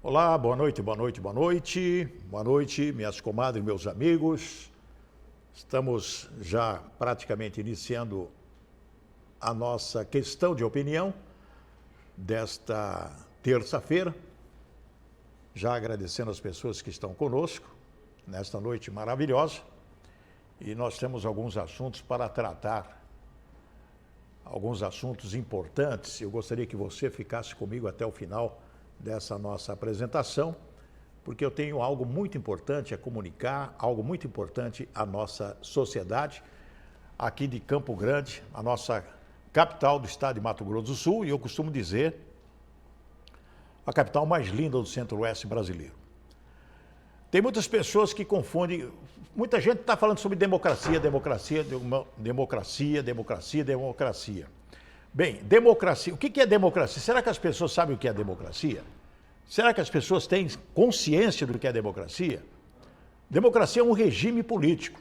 Olá, boa noite, boa noite, boa noite. Boa noite, minhas comadres, meus amigos. Estamos já praticamente iniciando a nossa questão de opinião desta terça-feira. Já agradecendo as pessoas que estão conosco nesta noite maravilhosa. E nós temos alguns assuntos para tratar, alguns assuntos importantes. Eu gostaria que você ficasse comigo até o final dessa nossa apresentação, porque eu tenho algo muito importante a comunicar, algo muito importante à nossa sociedade, aqui de Campo Grande, a nossa capital do estado de Mato Grosso do Sul, e eu costumo dizer, a capital mais linda do centro-oeste brasileiro. Tem muitas pessoas que confundem, muita gente está falando sobre democracia. Bem, democracia, o que é democracia? Será que as pessoas sabem o que é democracia? Será que as pessoas têm consciência do que é democracia? Democracia é um regime político.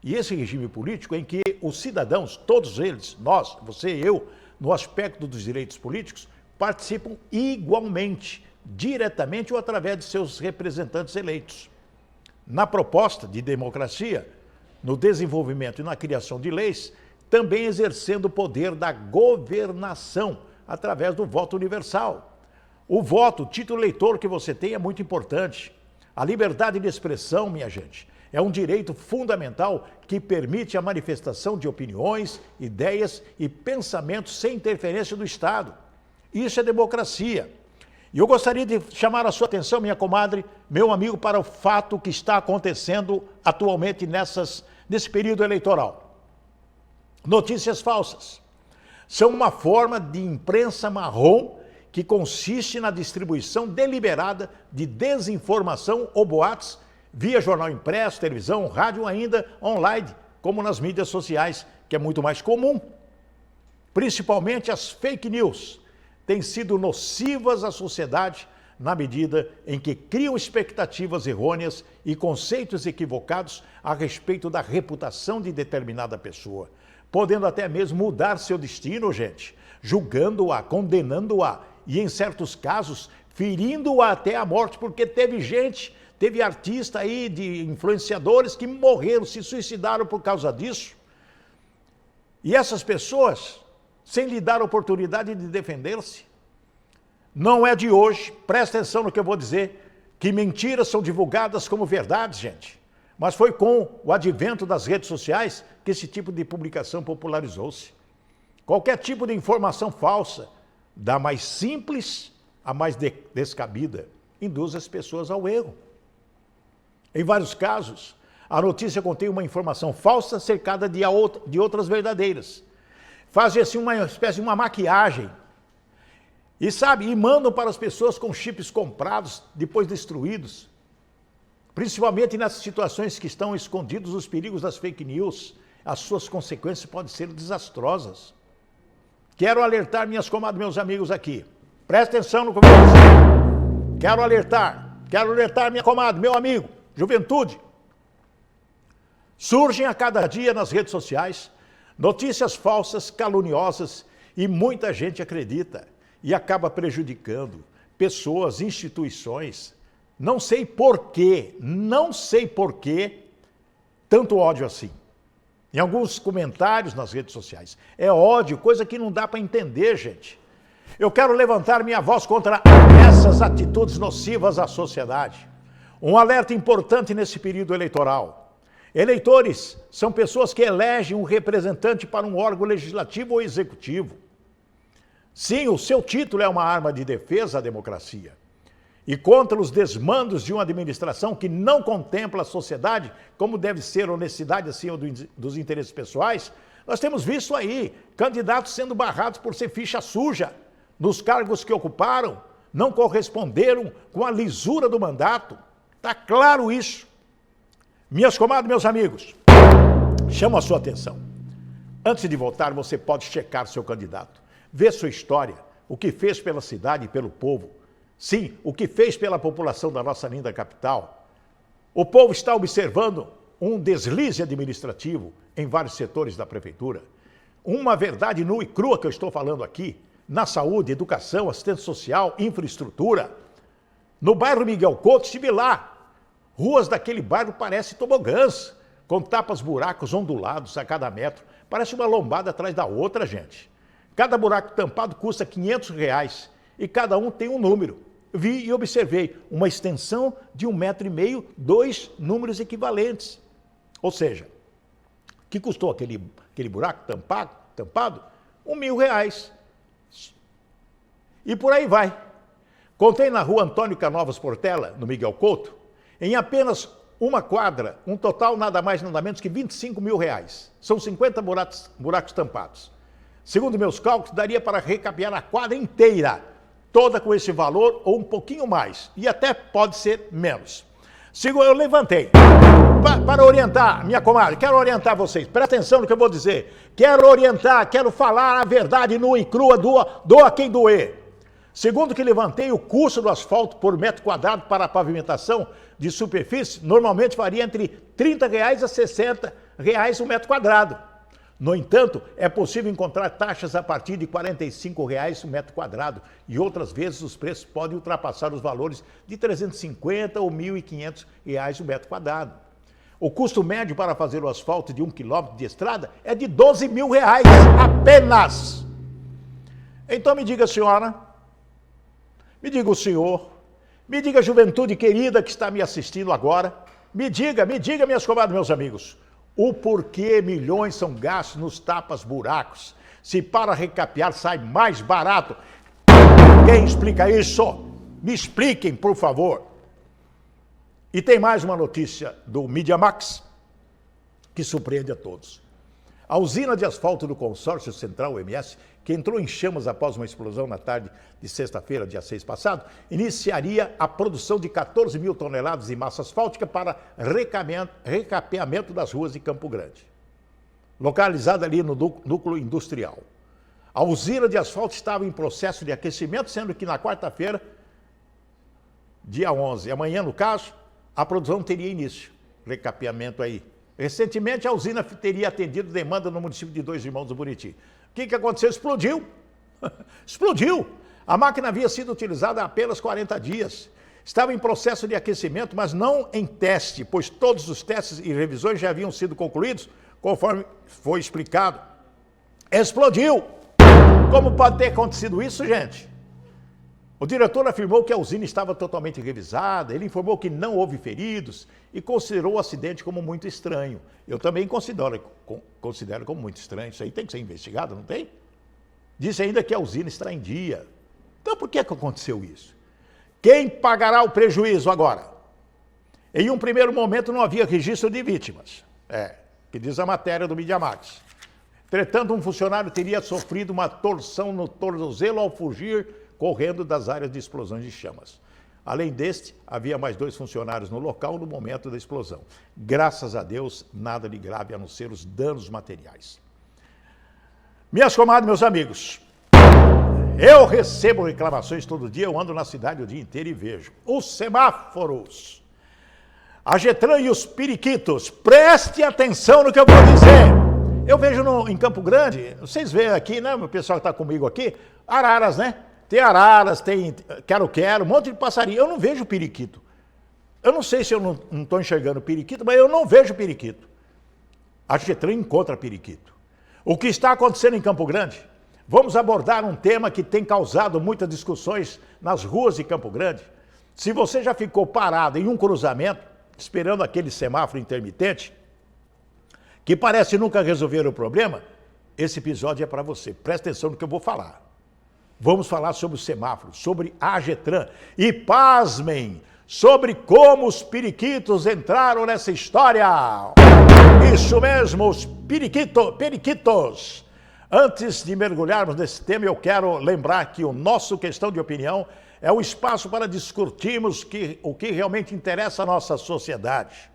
E esse regime político é em que os cidadãos, todos eles, nós, você e eu, no aspecto dos direitos políticos, participam igualmente, diretamente ou através de seus representantes eleitos. Na proposta de democracia, no desenvolvimento e na criação de leis, também exercendo o poder da governação através do voto universal. O voto, o título eleitor que você tem é muito importante. A liberdade de expressão, minha gente, é um direito fundamental que permite a manifestação de opiniões, ideias e pensamentos sem interferência do Estado. Isso é democracia. E eu gostaria de chamar a sua atenção, minha comadre, meu amigo, para o fato que está acontecendo atualmente nesse período eleitoral. Notícias falsas são uma forma de imprensa marrom que consiste na distribuição deliberada de desinformação ou boatos via jornal impresso, televisão, rádio ou ainda online, como nas mídias sociais, que é muito mais comum. Principalmente as fake news têm sido nocivas à sociedade na medida em que criam expectativas errôneas e conceitos equivocados a respeito da reputação de determinada pessoa, podendo até mesmo mudar seu destino, gente, julgando-a, condenando-a e, em certos casos, ferindo-a até a morte, porque teve artista aí, de influenciadores que morreram, se suicidaram por causa disso. E essas pessoas, sem lhe dar a oportunidade de defender-se, não é de hoje, presta atenção no que eu vou dizer, que mentiras são divulgadas como verdades, gente. Mas foi com o advento das redes sociais que esse tipo de publicação popularizou-se. Qualquer tipo de informação falsa, da mais simples à mais descabida, induz as pessoas ao erro. Em vários casos, a notícia contém uma informação falsa cercada de outras verdadeiras. Fazem assim uma espécie de uma maquiagem. E mandam para as pessoas com chips comprados, depois destruídos. Principalmente nessas situações que estão escondidos os perigos das fake news, as suas consequências podem ser desastrosas. Quero alertar minhas comadres, meus amigos aqui. Presta atenção no que eu vou dizer. Quero alertar minha comadre, meu amigo, juventude. Surgem a cada dia nas redes sociais notícias falsas, caluniosas e muita gente acredita e acaba prejudicando pessoas, instituições. Não sei por quê, tanto ódio assim. Em alguns comentários nas redes sociais. É ódio, coisa que não dá para entender, gente. Eu quero levantar minha voz contra essas atitudes nocivas à sociedade. Um alerta importante nesse período eleitoral. Eleitores são pessoas que elegem um representante para um órgão legislativo ou executivo. Sim, o seu título é uma arma de defesa à democracia. E contra os desmandos de uma administração que não contempla a sociedade, como deve ser a honestidade acima dos interesses pessoais, nós temos visto aí candidatos sendo barrados por ser ficha suja nos cargos que ocuparam, não corresponderam com a lisura do mandato. Está claro isso. Minhas comadres, meus amigos, chamo a sua atenção. Antes de votar, você pode checar seu candidato, ver sua história, o que fez pela cidade e pelo povo. Sim, o que fez pela população da nossa linda capital. O povo está observando um deslize administrativo em vários setores da prefeitura. Uma verdade nua e crua que eu estou falando aqui, na saúde, educação, assistência social, infraestrutura. No bairro Miguel Couto, estive lá. Ruas daquele bairro parecem tobogãs, com tapas buracos ondulados a cada metro. Parece uma lombada atrás da outra, gente. Cada buraco tampado custa R$500 e cada um tem um número. Vi e observei uma extensão de 1,5 metro, 2 números equivalentes. Ou seja, que custou aquele buraco tampado? R$1.000. E por aí vai. Contei na rua Antônio Canovas Portela, no Miguel Couto, em apenas uma quadra, um total nada mais nada menos que R$25.000. São 50 buracos tampados. Segundo meus cálculos, daria para recapear a quadra inteira, toda com esse valor ou um pouquinho mais, e até pode ser menos. Eu levantei para orientar, minha comadre, quero orientar vocês, presta atenção no que eu vou dizer. Quero orientar, quero falar a verdade nua e crua, doa quem doer. Segundo que levantei, o custo do asfalto por metro quadrado para a pavimentação de superfície normalmente varia entre R$30 a R$60 o metro quadrado. No entanto, é possível encontrar taxas a partir de R$45 o metro quadrado e outras vezes os preços podem ultrapassar os valores de R$350 ou R$1.500 o metro quadrado. O custo médio para fazer o asfalto de 1 quilômetro de estrada é de R$12.000 apenas. Então me diga, senhora, me diga o senhor, me diga a juventude querida que está me assistindo agora, me diga, minhas comadres, meus amigos, o porquê milhões são gastos nos tapas-buracos, se para recapear sai mais barato. Quem explica isso? Me expliquem, por favor. E tem mais uma notícia do Mídia Max que surpreende a todos. A usina de asfalto do consórcio Central UMS, que entrou em chamas após uma explosão na tarde de sexta-feira, dia 6 passado, iniciaria a produção de 14.000 toneladas de massa asfáltica para recapeamento das ruas de Campo Grande, localizada ali no núcleo industrial. A usina de asfalto estava em processo de aquecimento, sendo que na quarta-feira, dia 11, amanhã no caso, a produção teria início. Recapeamento aí. Recentemente, a usina teria atendido demanda no município de Dois Irmãos do Buriti. O que aconteceu? Explodiu. Explodiu. A máquina havia sido utilizada há apenas 40 dias. Estava em processo de aquecimento, mas não em teste, pois todos os testes e revisões já haviam sido concluídos, conforme foi explicado. Explodiu. Como pode ter acontecido isso, gente? O diretor afirmou que a usina estava totalmente revisada, ele informou que não houve feridos e considerou o acidente como muito estranho. Eu também considero como muito estranho, isso aí tem que ser investigado, não tem? Disse ainda que a usina está em dia. Então por que aconteceu isso? Quem pagará o prejuízo agora? Em um primeiro momento não havia registro de vítimas, que diz a matéria do Mídia Max. Entretanto, um funcionário teria sofrido uma torção no tornozelo ao fugir correndo das áreas de explosões de chamas. Além deste, havia mais 2 funcionários no local no momento da explosão. Graças a Deus, nada de grave a não ser os danos materiais. Minhas comadres, meus amigos, eu recebo reclamações todo dia, eu ando na cidade o dia inteiro e vejo. Os semáforos, a Getran e os periquitos, preste atenção no que eu vou dizer. Eu vejo em Campo Grande, vocês veem aqui, né, o pessoal que está comigo aqui, araras, né? Tem araras, tem quero-quero, um monte de passarinho. Eu não vejo periquito. Eu não sei se eu não estou enxergando periquito, mas eu não vejo periquito. A Getran encontra periquito. O que está acontecendo em Campo Grande? Vamos abordar um tema que tem causado muitas discussões nas ruas de Campo Grande. Se você já ficou parado em um cruzamento, esperando aquele semáforo intermitente, que parece nunca resolver o problema, esse episódio é para você. Presta atenção no que eu vou falar. Vamos falar sobre o semáforo, sobre a Getran. E pasmem, sobre como os periquitos entraram nessa história. Isso mesmo, os periquitos. Antes de mergulharmos nesse tema, eu quero lembrar que o nosso Questão de Opinião é um espaço para discutirmos o que realmente interessa à nossa sociedade.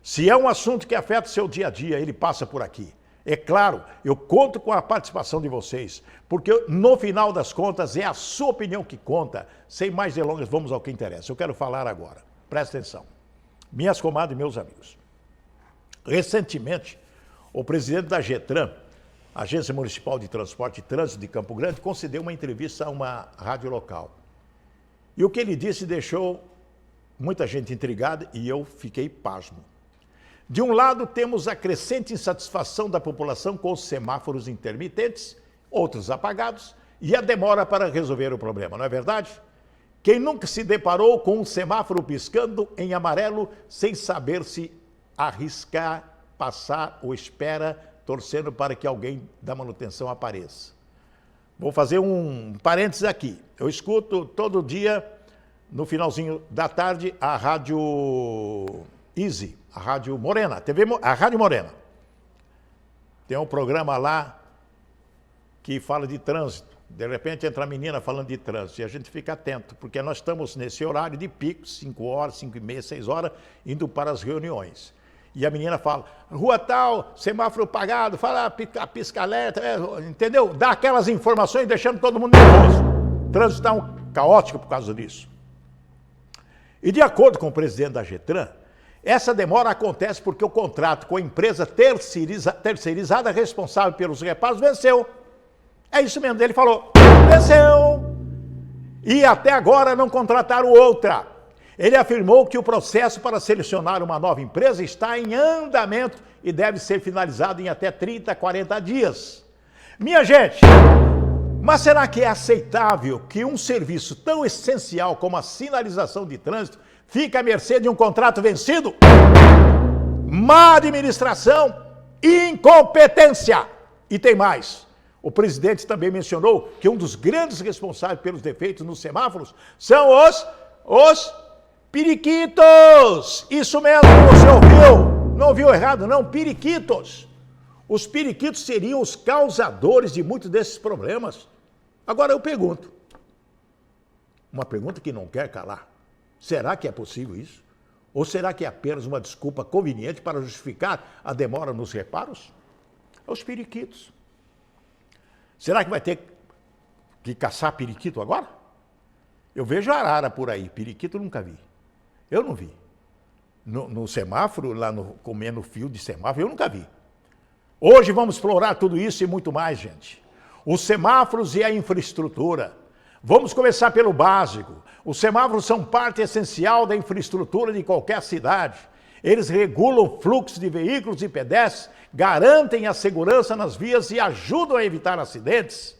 Se é um assunto que afeta o seu dia a dia, ele passa por aqui. É claro, eu conto com a participação de vocês, porque no final das contas é a sua opinião que conta. Sem mais delongas, vamos ao que interessa. Eu quero falar agora. Presta atenção. Minhas comadres e meus amigos. Recentemente, o presidente da Getran, Agência Municipal de Transporte e Trânsito de Campo Grande, concedeu uma entrevista a uma rádio local. E o que ele disse deixou muita gente intrigada e eu fiquei pasmo. De um lado, temos a crescente insatisfação da população com os semáforos intermitentes, outros apagados, e a demora para resolver o problema, não é verdade? Quem nunca se deparou com um semáforo piscando em amarelo sem saber se arriscar, passar ou espera, torcendo para que alguém da manutenção apareça? Vou fazer um parênteses aqui. Eu escuto todo dia, no finalzinho da tarde, a Rádio Easy, a Rádio Morena, a Rádio Morena. Tem um programa lá que fala de trânsito. De repente entra a menina falando de trânsito e a gente fica atento, porque nós estamos nesse horário de pico, 5 horas, 5 e meia, 6 horas, indo para as reuniões. E a menina fala, rua tal, semáforo apagado, fala pisca-alerta, entendeu? Dá aquelas informações deixando todo mundo nervoso. O trânsito está caótico por causa disso. E de acordo com o presidente da Getran, essa demora acontece porque o contrato com a empresa terceirizada responsável pelos reparos venceu. É isso mesmo, ele falou, venceu. E até agora não contrataram outra. Ele afirmou que o processo para selecionar uma nova empresa está em andamento e deve ser finalizado em até 30, 40 dias. Minha gente, mas será que é aceitável que um serviço tão essencial como a sinalização de trânsito fique à mercê de um contrato vencido? Má administração, incompetência. E tem mais. O presidente também mencionou que um dos grandes responsáveis pelos defeitos nos semáforos são os periquitos. Isso mesmo, você ouviu? Não ouviu errado, não, periquitos. Os periquitos seriam os causadores de muitos desses problemas. Agora eu pergunto, uma pergunta que não quer calar, será que é possível isso? Ou será que é apenas uma desculpa conveniente para justificar a demora nos reparos? É os periquitos. Será que vai ter que caçar periquito agora? Eu vejo arara por aí, periquito eu nunca vi. Eu não vi. No semáforo, lá comendo fio de semáforo, eu nunca vi. Hoje vamos explorar tudo isso e muito mais, gente. Os semáforos e a infraestrutura. Vamos começar pelo básico. Os semáforos são parte essencial da infraestrutura de qualquer cidade. Eles regulam o fluxo de veículos e pedestres, garantem a segurança nas vias e ajudam a evitar acidentes.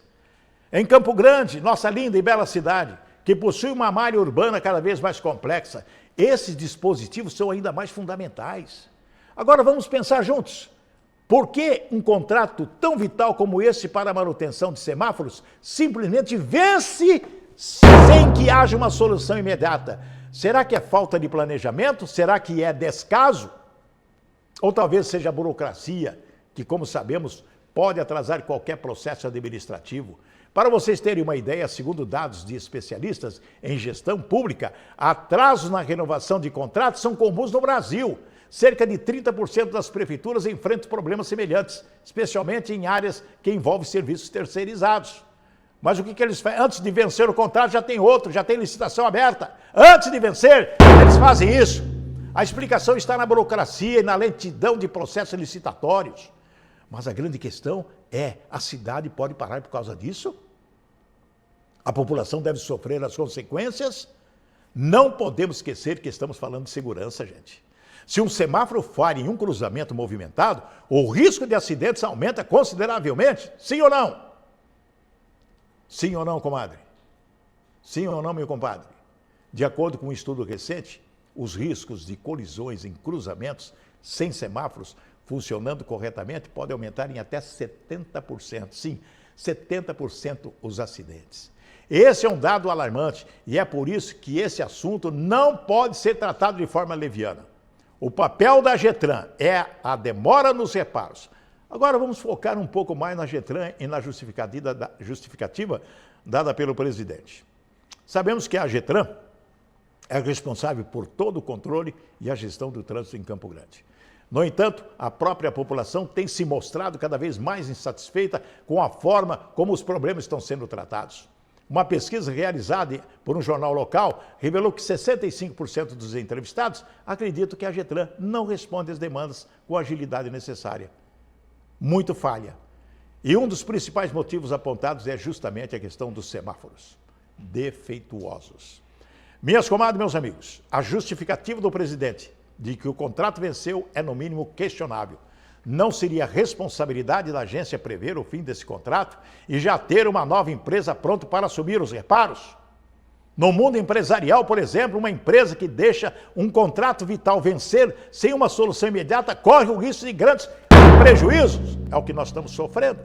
Em Campo Grande, nossa linda e bela cidade, que possui uma malha urbana cada vez mais complexa, esses dispositivos são ainda mais fundamentais. Agora vamos pensar juntos. Por que um contrato tão vital como esse para a manutenção de semáforos simplesmente vence sem que haja uma solução imediata? Será que é falta de planejamento? Será que é descaso? Ou talvez seja a burocracia, que, como sabemos, pode atrasar qualquer processo administrativo. Para vocês terem uma ideia, segundo dados de especialistas em gestão pública, atrasos na renovação de contratos são comuns no Brasil. Cerca de 30% das prefeituras enfrentam problemas semelhantes, especialmente em áreas que envolvem serviços terceirizados. Mas o que eles fazem? Antes de vencer o contrato, já tem outro, já tem licitação aberta. Antes de vencer, eles fazem isso. A explicação está na burocracia e na lentidão de processos licitatórios. Mas a grande questão é, a cidade pode parar por causa disso? A população deve sofrer as consequências? Não podemos esquecer que estamos falando de segurança, gente. Se um semáforo falha em um cruzamento movimentado, o risco de acidentes aumenta consideravelmente, sim ou não? Sim ou não, comadre? Sim ou não, meu compadre? De acordo com um estudo recente, os riscos de colisões em cruzamentos sem semáforos funcionando corretamente podem aumentar em até 70%. Sim, 70% os acidentes. Esse é um dado alarmante e é por isso que esse assunto não pode ser tratado de forma leviana. O papel da Getran é a demora nos reparos. Agora vamos focar um pouco mais na Getran e na justificativa dada pelo presidente. Sabemos que a Getran é responsável por todo o controle e a gestão do trânsito em Campo Grande. No entanto, a própria população tem se mostrado cada vez mais insatisfeita com a forma como os problemas estão sendo tratados. Uma pesquisa realizada por um jornal local revelou que 65% dos entrevistados acreditam que a Getran não responde às demandas com a agilidade necessária. Muito falha. E um dos principais motivos apontados é justamente a questão dos semáforos defeituosos. Minhas comadres, meus amigos, a justificativa do presidente de que o contrato venceu é no mínimo questionável. Não seria responsabilidade da agência prever o fim desse contrato e já ter uma nova empresa pronta para assumir os reparos? No mundo empresarial, por exemplo, uma empresa que deixa um contrato vital vencer sem uma solução imediata corre o risco de grandes prejuízos. É o que nós estamos sofrendo.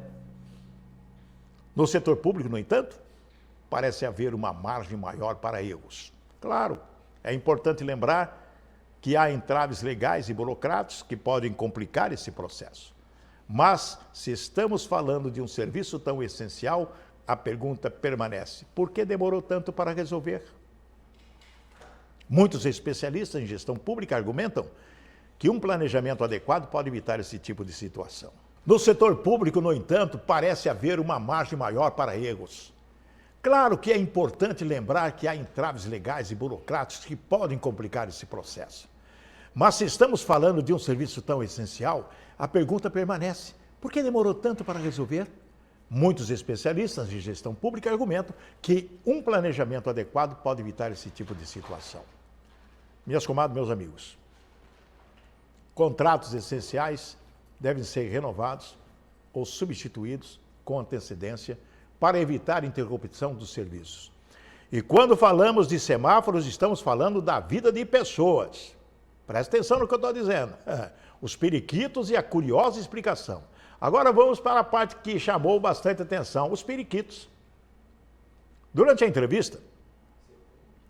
No setor público, no entanto, parece haver uma margem maior para erros. Claro, é importante lembrar que há entraves legais e burocráticos que podem complicar esse processo. Mas, se estamos falando de um serviço tão essencial, a pergunta permanece: por que demorou tanto para resolver? Muitos especialistas em gestão pública argumentam que um planejamento adequado pode evitar esse tipo de situação. No setor público, no entanto, parece haver uma margem maior para erros. Claro que é importante lembrar que há entraves legais e burocráticos que podem complicar esse processo. Mas se estamos falando de um serviço tão essencial, a pergunta permanece: por que demorou tanto para resolver? Muitos especialistas em gestão pública argumentam que um planejamento adequado pode evitar esse tipo de situação. Minhas comadres, meus amigos, contratos essenciais devem ser renovados ou substituídos com antecedência para evitar interrupção dos serviços. E quando falamos de semáforos, estamos falando da vida de pessoas. Presta atenção no que eu estou dizendo. Os periquitos e a curiosa explicação. Agora vamos para a parte que chamou bastante atenção, os periquitos. Durante a entrevista,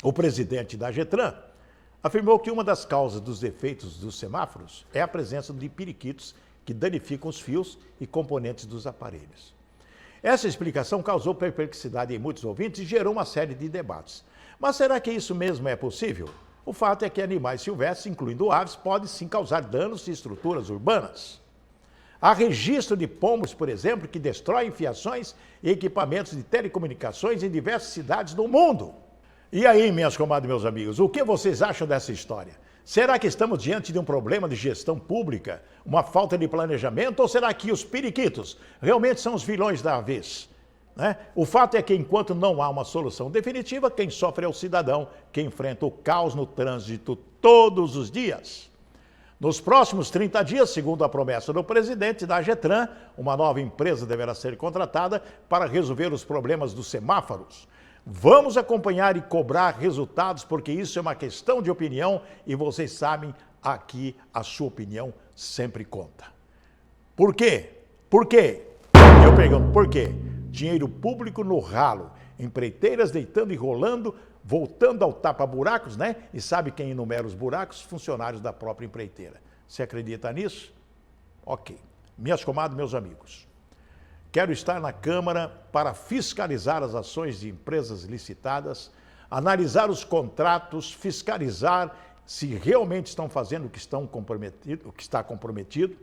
o presidente da Getran afirmou que uma das causas dos defeitos dos semáforos é a presença de periquitos que danificam os fios e componentes dos aparelhos. Essa explicação causou perplexidade em muitos ouvintes e gerou uma série de debates. Mas será que isso mesmo é possível? O fato é que animais silvestres, incluindo aves, podem sim causar danos em estruturas urbanas. Há registro de pombos, por exemplo, que destroem fiações e equipamentos de telecomunicações em diversas cidades do mundo. E aí, minhas comadres e meus amigos, o que vocês acham dessa história? Será que estamos diante de um problema de gestão pública, uma falta de planejamento, ou será que os periquitos realmente são os vilões da vez? O fato é que, enquanto não há uma solução definitiva, quem sofre é o cidadão, que enfrenta o caos no trânsito todos os dias. Nos próximos 30 dias, segundo a promessa do presidente da Getran, uma nova empresa deverá ser contratada para resolver os problemas dos semáforos. Vamos acompanhar e cobrar resultados, porque isso é uma questão de opinião e vocês sabem, aqui a sua opinião sempre conta. Por quê? Por quê? Eu pergunto, por quê? Dinheiro público no ralo, empreiteiras deitando e rolando, voltando ao tapa-buracos, né? E sabe quem enumera os buracos? Funcionários da própria empreiteira. Você acredita nisso? Ok. Minhas comadres, meus amigos, quero estar na Câmara para fiscalizar as ações de empresas licitadas, analisar os contratos, fiscalizar se realmente estão fazendo o que está comprometido.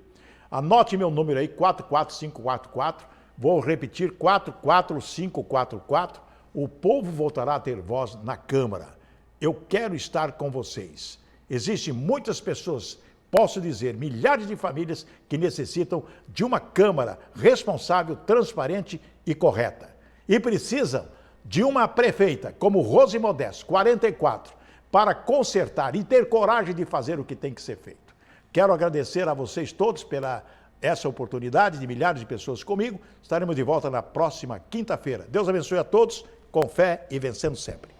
Anote meu número aí, 44544. Vou repetir, 44544. O povo voltará a ter voz na Câmara. Eu quero estar com vocês. Existem muitas pessoas, posso dizer, milhares de famílias que necessitam de uma Câmara responsável, transparente e correta. E precisam de uma prefeita como Rose Modesto, 44, para consertar e ter coragem de fazer o que tem que ser feito. Quero agradecer a vocês todos pela essa oportunidade de milhares de pessoas comigo. Estaremos de volta na próxima quinta-feira. Deus abençoe a todos, com fé e vencendo sempre.